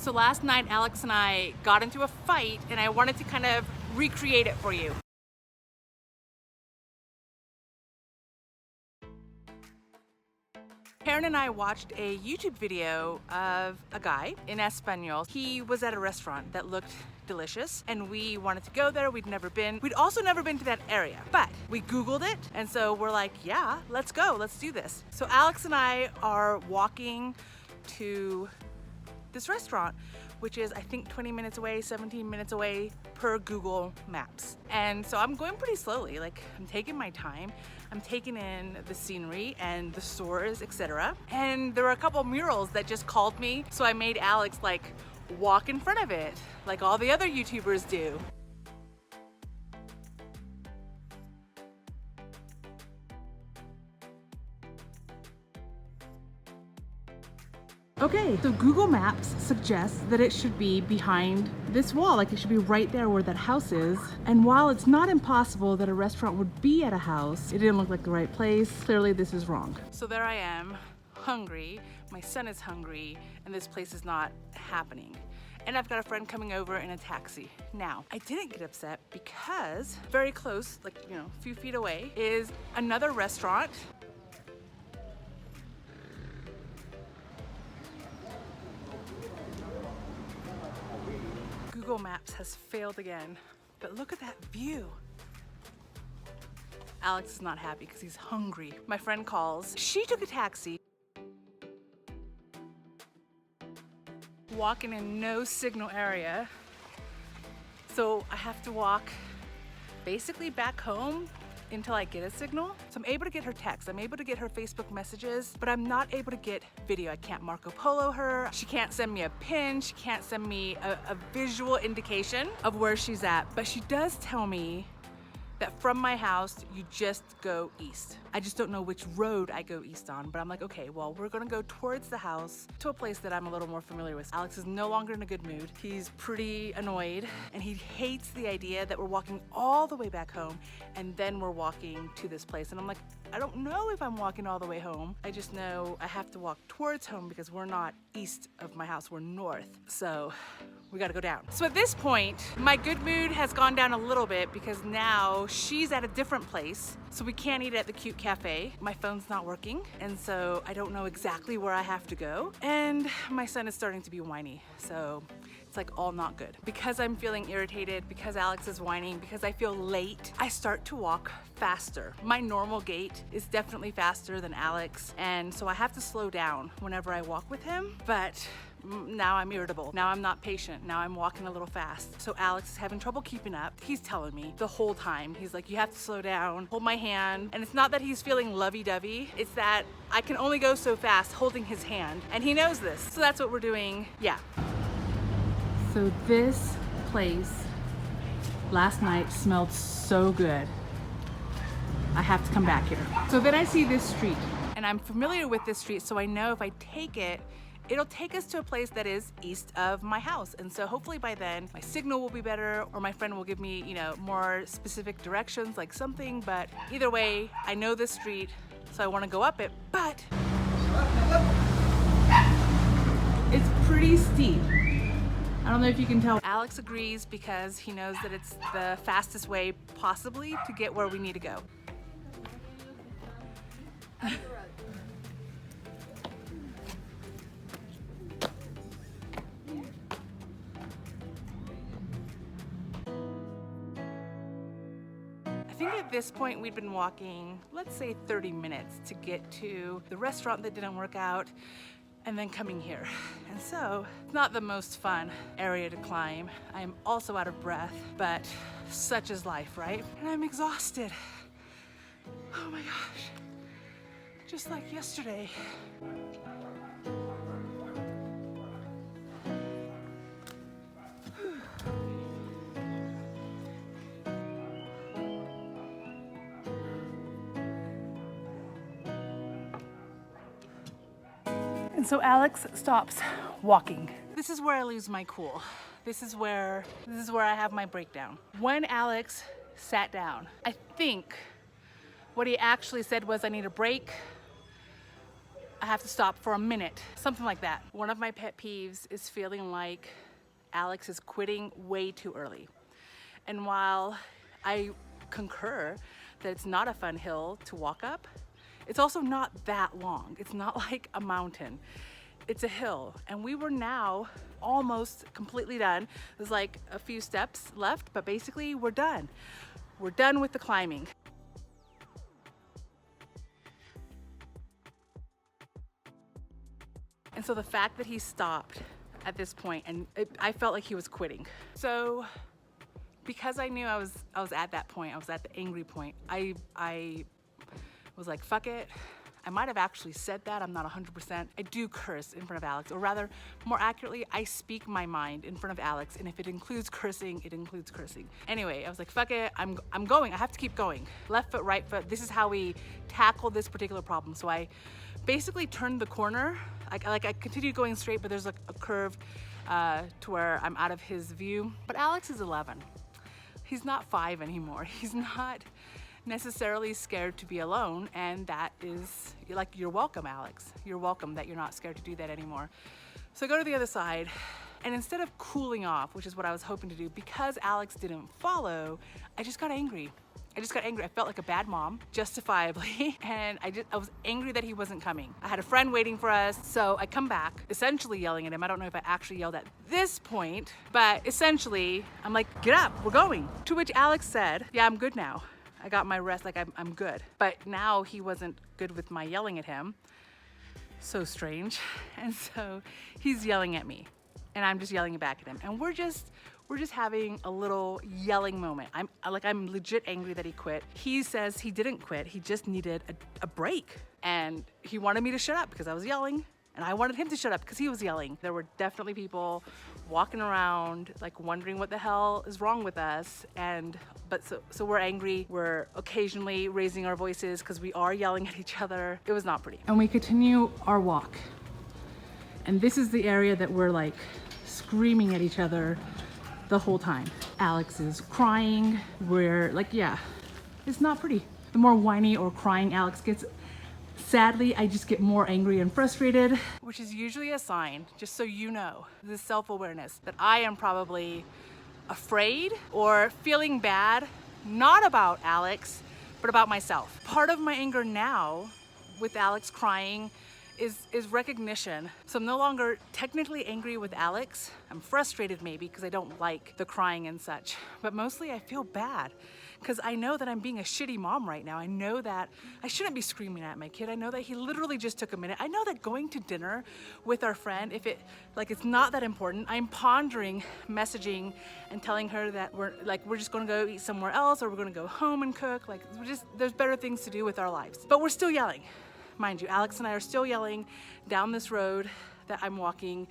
So last night, Alex and I got into a fight, and I wanted to kind of recreate it for you. Karen and I watched a YouTube video of a guy in Espanol. He was at a restaurant that looked delicious, and we wanted to go there. We'd never been. We'd also never been to that area, but we Googled it, and so we're like, yeah, let's go, let's do this. So Alex and I are walking to this restaurant, which is I think 20 minutes away, 17 minutes away per Google Maps. And so I'm going pretty slowly, like I'm taking my time. I'm taking in the scenery and the stores, etc. And there were a couple murals that just called me, so I made Alex like walk in front of it, like all the other YouTubers do. Okay, so Google Maps suggests that it should be behind this wall, like it should be right there where that house is. And while it's not impossible that a restaurant would be at a house, it didn't look like the right place. Clearly this is wrong. So there I am, hungry, my son is hungry, and this place is not happening. And I've got a friend coming over in a taxi. Now, I didn't get upset because very close, like, you know, a few feet away, is another restaurant. Google Maps has failed again, but look at that view. Alex is not happy because he's hungry. My friend calls. She took a taxi. Walking in no signal area. So I have to walk basically back home until I get a signal. So I'm able to get her text, I'm able to get her Facebook messages, but I'm not able to get video. I can't Marco Polo her. She can't send me a pin. She can't send me a visual indication of where she's at. But she does tell me that from my house, you just go east. I just don't know which road I go east on, but I'm like, okay, well, we're gonna go towards the house to a place that I'm a little more familiar with. Alex is no longer in a good mood. He's pretty annoyed, and he hates the idea that we're walking all the way back home, and then we're walking to this place. And I'm like, I don't know if I'm walking all the way home. I just know I have to walk towards home because we're not east of my house, we're north. So we gotta go down. So at this point, my good mood has gone down a little bit because now she's at a different place. So we can't eat at the cute cafe. My phone's not working, and so I don't know exactly where I have to go. And my son is starting to be whiny, so it's like all not good. Because I'm feeling irritated, because Alex is whining, because I feel late, I start to walk faster. My normal gait is definitely faster than Alex, and so I have to slow down whenever I walk with him, but now I'm irritable. Now I'm not patient. Now I'm walking a little fast. So Alex is having trouble keeping up. He's telling me the whole time. He's like, you have to slow down, hold my hand. And it's not that he's feeling lovey-dovey. It's that I can only go so fast holding his hand. And he knows this. So that's what we're doing. Yeah. So this place last night smelled so good. I have to come back here. So then I see this street, and I'm familiar with this street, so I know if I take it, it'll take us to a place that is east of my house. And so hopefully by then my signal will be better, or my friend will give me, you know, more specific directions, like something. But either way, I know this street, so I want to go up it, but it's pretty steep. I don't know if you can tell. Alex agrees because he knows that it's the fastest way possibly to get where we need to go. I think at this point we'd been walking, let's say 30 minutes to get to the restaurant that didn't work out, and then coming here. And so it's not the most fun area to climb. I am also out of breath, but such is life, right? And I'm exhausted. Oh my gosh, just like yesterday. And so Alex stops walking. This is where I lose my cool. This is where I have my breakdown. When Alex sat down, I think what he actually said was, I need a break. I have to stop for a minute, something like that. One of my pet peeves is feeling like Alex is quitting way too early. And while I concur that it's not a fun hill to walk up, it's also not that long. It's not like a mountain. It's a hill, and we were now almost completely done. There's like a few steps left, but basically we're done. We're done with the climbing. And so the fact that he stopped at this point, and I felt like he was quitting. So because I knew I was at that point, I was at the angry point, I was like, fuck it. I might have actually said that, I'm not 100%. I do curse in front of Alex, or rather, more accurately, I speak my mind in front of Alex, and if it includes cursing, it includes cursing. Anyway, I was like, fuck it, I'm going, I have to keep going. Left foot, right foot, this is how we tackle this particular problem. So I basically turned the corner, I continued going straight, but there's like a curve to where I'm out of his view. But Alex is 11. He's not 5 anymore. He's not necessarily scared to be alone, and that is like, you're welcome, Alex. You're welcome that you're not scared to do that anymore. So I go to the other side, and instead of cooling off, which is what I was hoping to do, because Alex didn't follow, I just got angry. I felt like a bad mom, justifiably, and I was angry that he wasn't coming. I had a friend waiting for us, so I come back, essentially yelling at him. I don't know if I actually yelled at this point, but essentially, I'm like, get up, we're going. To which Alex said, yeah, I'm good now. I got my rest, like I'm good. But now he wasn't good with my yelling at him. So strange. And so he's yelling at me, and I'm just yelling back at him. And we're just having a little yelling moment. I'm legit angry that he quit. He says he didn't quit, he just needed a break. And he wanted me to shut up because I was yelling, and I wanted him to shut up because he was yelling. There were definitely people walking around like wondering what the hell is wrong with us, but so we're angry. We're occasionally raising our voices because we are yelling at each other. It was not pretty. And we continue our walk. And this is the area that we're like screaming at each other the whole time. Alex is crying. We're like, yeah, it's not pretty. The more whiny or crying Alex gets, sadly, I just get more angry and frustrated, which is usually a sign, just so you know, this self-awareness, that I am probably afraid or feeling bad, not about Alex, but about myself. Part of my anger now with Alex crying is recognition. So I'm no longer technically angry with Alex. I'm frustrated maybe because I don't like the crying and such, but mostly I feel bad because I know that I'm being a shitty mom right now. I know that I shouldn't be screaming at my kid. I know that he literally just took a minute. I know that going to dinner with our friend, if it's not that important, I'm pondering messaging and telling her that we're just gonna go eat somewhere else, or we're gonna go home and cook. There's better things to do with our lives. But we're still yelling. Mind you, Alex and I are still yelling down this road that I'm walking,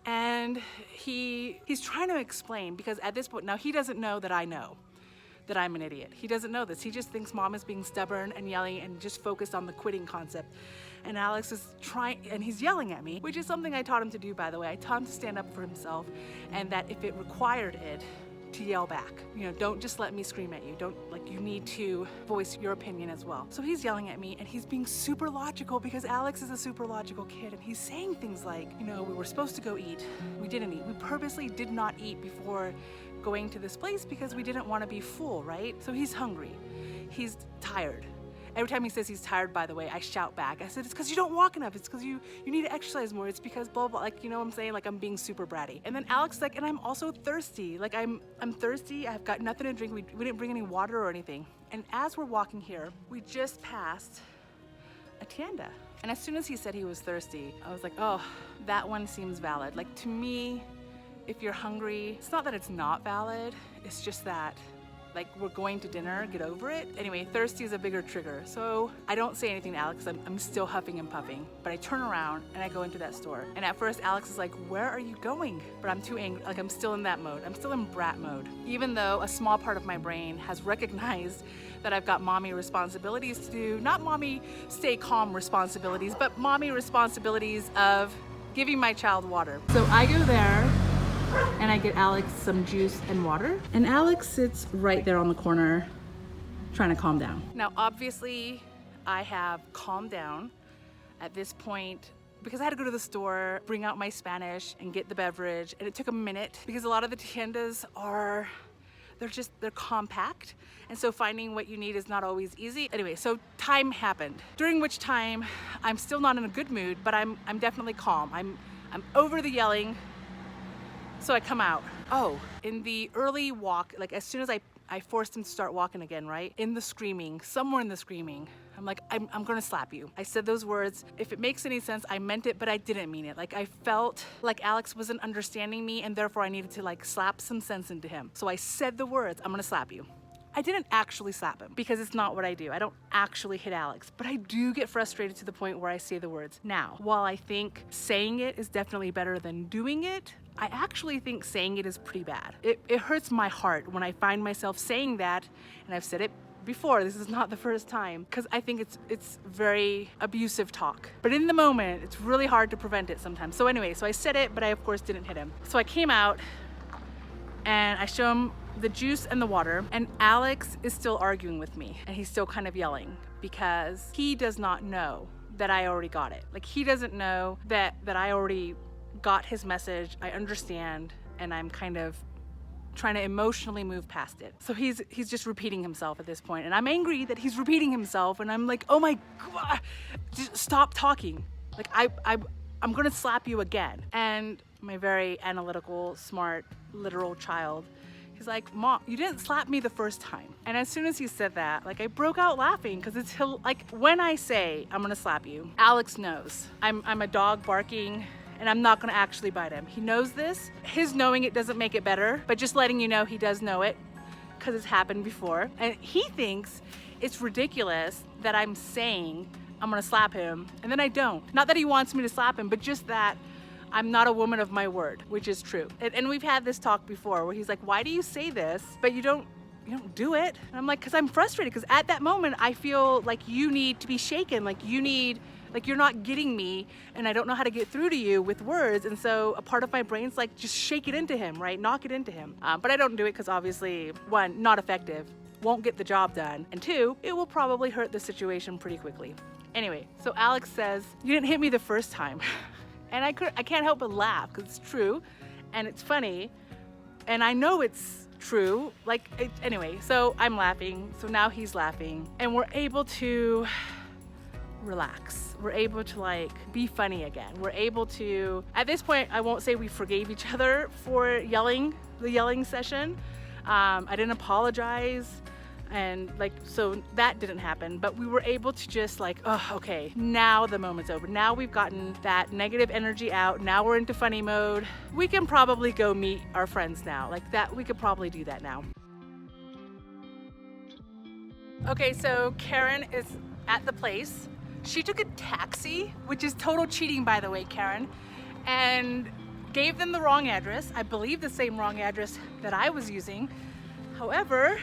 and he's trying to explain, because at this point now he doesn't know that I know that I'm an idiot. He doesn't know this. He just thinks mom is being stubborn and yelling and just focused on the quitting concept. And Alex is trying, and he's yelling at me, which is something I taught him to do, by the way. I taught him to stand up for himself, and that if it required it, to yell back. Don't just let me scream at you. You need to voice your opinion as well. So he's yelling at me, and he's being super logical because Alex is a super logical kid, and he's saying things like, we were supposed to go eat. We didn't eat. We purposely did not eat before going to this place because we didn't want to be full, right? So he's hungry. He's tired. Every time he says he's tired, by the way, I shout back. I said, it's because you don't walk enough. It's because you need to exercise more. It's because blah, blah, you know what I'm saying? I'm being super bratty. And then Alex is like, and I'm also thirsty. I'm thirsty. I've got nothing to drink. We didn't bring any water or anything. And as we're walking here, we just passed a tienda. And as soon as he said he was thirsty, I was like, oh, that one seems valid. To me, if you're hungry, it's not that it's not valid. It's just that we're going to dinner, get over it. Anyway, thirsty is a bigger trigger. So I don't say anything to Alex. I'm still huffing and puffing, but I turn around and I go into that store. And at first Alex is like, where are you going? But I'm too angry, I'm still in that mode. I'm still in brat mode. Even though a small part of my brain has recognized that I've got mommy responsibilities to do, not mommy stay calm responsibilities, but mommy responsibilities of giving my child water. So I go there, and I get Alex some juice and water. And Alex sits right there on the corner trying to calm down. Now, obviously, I have calmed down. at this point, because I had to go to the store, bring out my Spanish and get the beverage, and it took a minute because a lot of the tiendas are, they're compact, and so finding what you need is not always easy. Anyway, so time happened, during which time I'm still not in a good mood, but I'm definitely calm. I'm over the yelling, so I come out. Oh, in the early walk, like as soon as I forced him to start walking again, right? In the screaming, somewhere in the screaming, I'm like, I'm gonna slap you. I said those words. If it makes any sense, I meant it, but I didn't mean it. Like I felt like Alex wasn't understanding me, and therefore I needed to like slap some sense into him. So I said the words, I'm gonna slap you. I didn't actually slap him because it's not what I do. I don't actually hit Alex, but I do get frustrated to the point where I say the words. Now, while I think saying it is definitely better than doing it, I actually think saying it is pretty bad. It hurts my heart when I find myself saying that, and I've said it before, this is not the first time, because I think it's very abusive talk. But in the moment, it's really hard to prevent it sometimes. So anyway, so I said it, but I of course didn't hit him. So I came out and I show him the juice and the water, and Alex is still arguing with me, and he's still kind of yelling because he does not know that I already got it. Like he doesn't know that I already got his message, I understand, and I'm kind of trying to emotionally move past it. So he's just repeating himself at this point, and I'm angry that he's repeating himself, and I'm like, oh my God, just stop talking. Like I'm gonna slap you again. And my very analytical, smart, literal child, he's like, Mom, you didn't slap me the first time. And as soon as he said that, like I broke out laughing, because it's like when I say I'm gonna slap you, Alex knows I'm a dog barking, and I'm not gonna actually bite him. He knows this. His knowing it doesn't make it better, but just letting you know he does know it, because it's happened before. And he thinks it's ridiculous that I'm saying I'm gonna slap him, and then I don't. Not that he wants me to slap him, but just that I'm not a woman of my word, which is true. And we've had this talk before where he's like, why do you say this, but you don't do it? And I'm like, because I'm frustrated, because at that moment I feel like you need to be shaken, like you're not getting me, and I don't know how to get through to you with words. And so a part of my brain's like, just shake it into him, right? Knock it into him. But I don't do it because obviously, one, not effective, won't get the job done, and two, it will probably hurt the situation pretty quickly. Anyway, so Alex says, you didn't hit me the first time. And I can't help but laugh, because it's true, and it's funny, and I know it's true. Anyway, so I'm laughing, so now he's laughing, and we're able to relax. We're able to like be funny again. We're able to, at this point, I won't say we forgave each other for the yelling session. I didn't apologize, and so that didn't happen, but we were able to just like, oh, okay, now the moment's over. Now we've gotten that negative energy out. Now we're into funny mode. We can probably go meet our friends now. Like that, we could probably do that now. Okay, so Karen is at the place. She took a taxi, which is total cheating, by the way, Karen, and gave them the wrong address. I believe the same wrong address that I was using. However,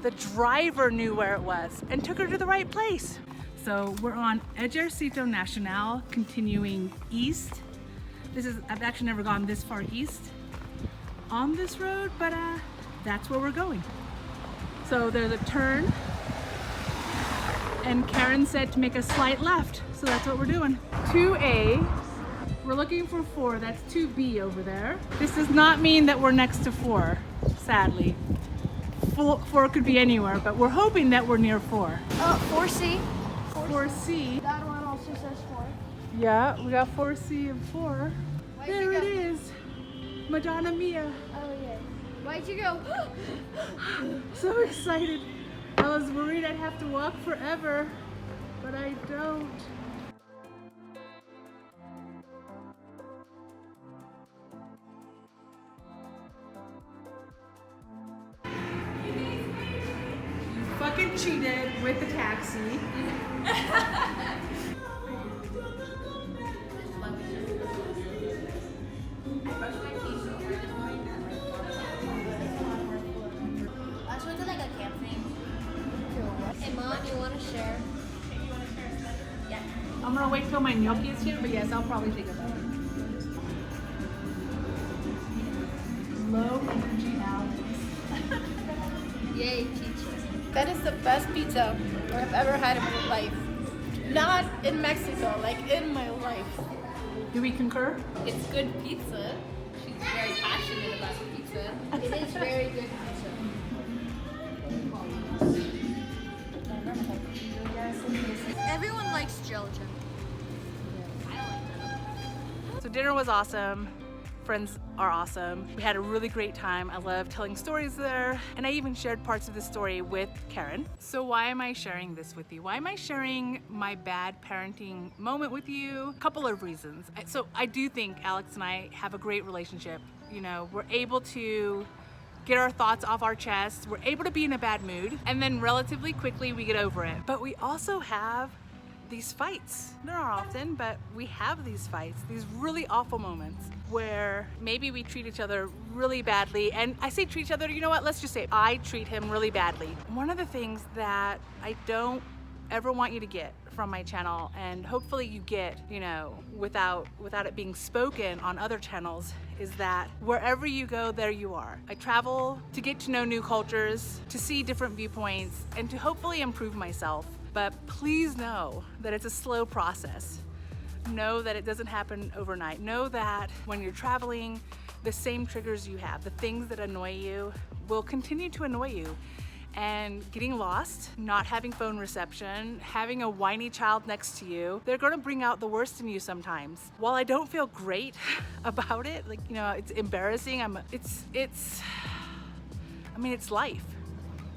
the driver knew where it was and took her to the right place. So we're on Ejército Nacional, continuing east. I've actually never gone this far east on this road, but that's where we're going. So there's a turn, and Karen said to make a slight left, so that's what we're doing. 2A, we're looking for 4, that's 2B over there. This does not mean that we're next to 4, sadly. 4 could be anywhere, but we're hoping that we're near 4. 4C. 4C. That one also says 4. Yeah, we got 4C and 4. There it is. Madonna Mia. Oh yeah. Why'd you go? So excited. I was worried I'd have to walk forever, but I don't. You fucking cheated with the taxi. I just went to like a camp thing. Hey Mom, you want to share? Yeah. I'm gonna wait till my gnocchi is here, but yes, I'll probably take a bite. Low energy Alex. Yay, pizza. That is the best pizza I've ever had in my life. Not in Mexico, like in my life. Do we concur? It's good pizza. She's very passionate about pizza. It is very good pizza. Everyone likes gelatin. So dinner was awesome. Friends are awesome. We had a really great time. I love telling stories there, and I even shared parts of the story with Karen. So why am I sharing this with you? Why am I sharing my bad parenting moment with you? A couple of reasons. So I do think Alex and I have a great relationship. You know, we're able to get our thoughts off our chest. We're able to be in a bad mood, and then relatively quickly we get over it. But we also have these fights. They're not often, but we have these fights, these really awful moments where maybe we treat each other really badly. And I say treat each other, you know what, let's just say I treat him really badly. One of the things that I don't ever want you to get from my channel, and hopefully you get, you know, without it being spoken on other channels, is that wherever you go, there you are. I travel to get to know new cultures, to see different viewpoints, and to hopefully improve myself. But please know that it's a slow process. Know that it doesn't happen overnight. Know that when you're traveling, the same triggers you have, the things that annoy you, will continue to annoy you. And getting lost, not having phone reception, having a whiny child next to you, they're gonna bring out the worst in you sometimes. While I don't feel great about it, like, you know, it's embarrassing, it's life.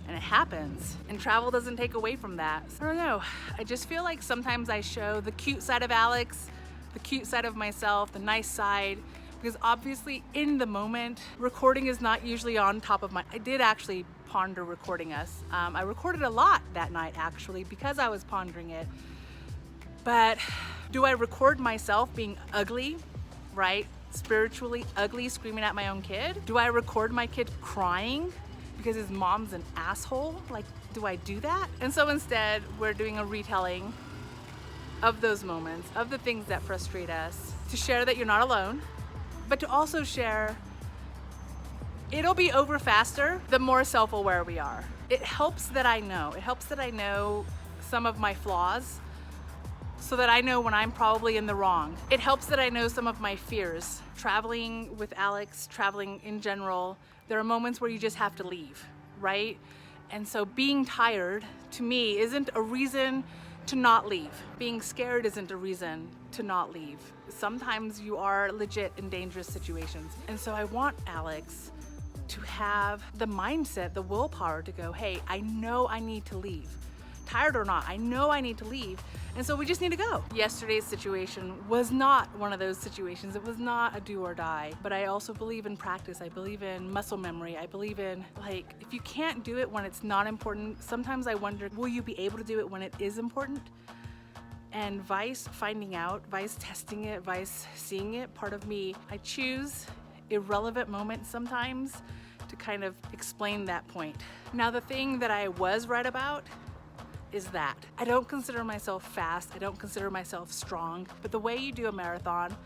And it happens, and travel doesn't take away from that. I don't know, I just feel like sometimes I show the cute side of Alex, the cute side of myself, the nice side, because obviously in the moment, recording is not usually on top of my, I did actually ponder recording us. I recorded a lot that night actually because I was pondering it. But do I record myself being ugly, right? Spiritually ugly, screaming at my own kid? Do I record my kid crying because his mom's an asshole? Like, do I do that? And so instead, we're doing a retelling of those moments, of the things that frustrate us, to share that you're not alone, but to also share it'll be over faster the more self-aware we are. It helps that I know some of my flaws, so that I know when I'm probably in the wrong. It helps that I know some of my fears. Traveling with Alex, traveling in general, there are moments where you just have to leave, right? And so being tired, to me, isn't a reason to not leave. Being scared isn't a reason to not leave. Sometimes you are legit in dangerous situations. And so I want Alex to have the mindset, the willpower to go, hey, I know I need to leave. Tired or not, I know I need to leave. And so we just need to go. Yesterday's situation was not one of those situations. It was not a do or die. But I also believe in practice. I believe in muscle memory. I believe in, like, if you can't do it when it's not important, sometimes I wonder, will you be able to do it when it is important? And vice finding out, vice testing it, vice seeing it, part of me, I choose irrelevant moments sometimes to kind of explain that point. Now, the thing that I was right about is that I don't consider myself fast, I don't consider myself strong, but the way you do a marathon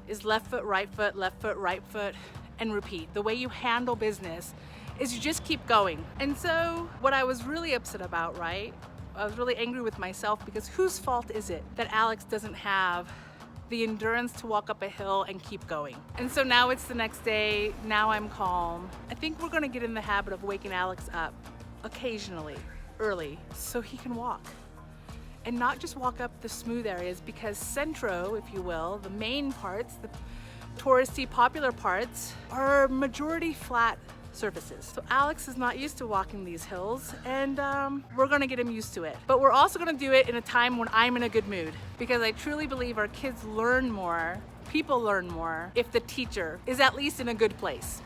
is left foot, right foot, and repeat. The way you handle business is you just keep going. And so what I was really upset about, right? I was really angry with myself because whose fault is it that Alex doesn't have the endurance to walk up a hill and keep going? And so now it's the next day, now I'm calm. I think we're gonna get in the habit of waking Alex up occasionally, early, so he can walk. And not just walk up the smooth areas, because Centro, if you will, the main parts, the touristy, popular parts, are majority flat surfaces. So Alex is not used to walking these hills, and we're gonna get him used to it. But we're also gonna do it in a time when I'm in a good mood, because I truly believe our kids learn more, people learn more, if the teacher is at least in a good place.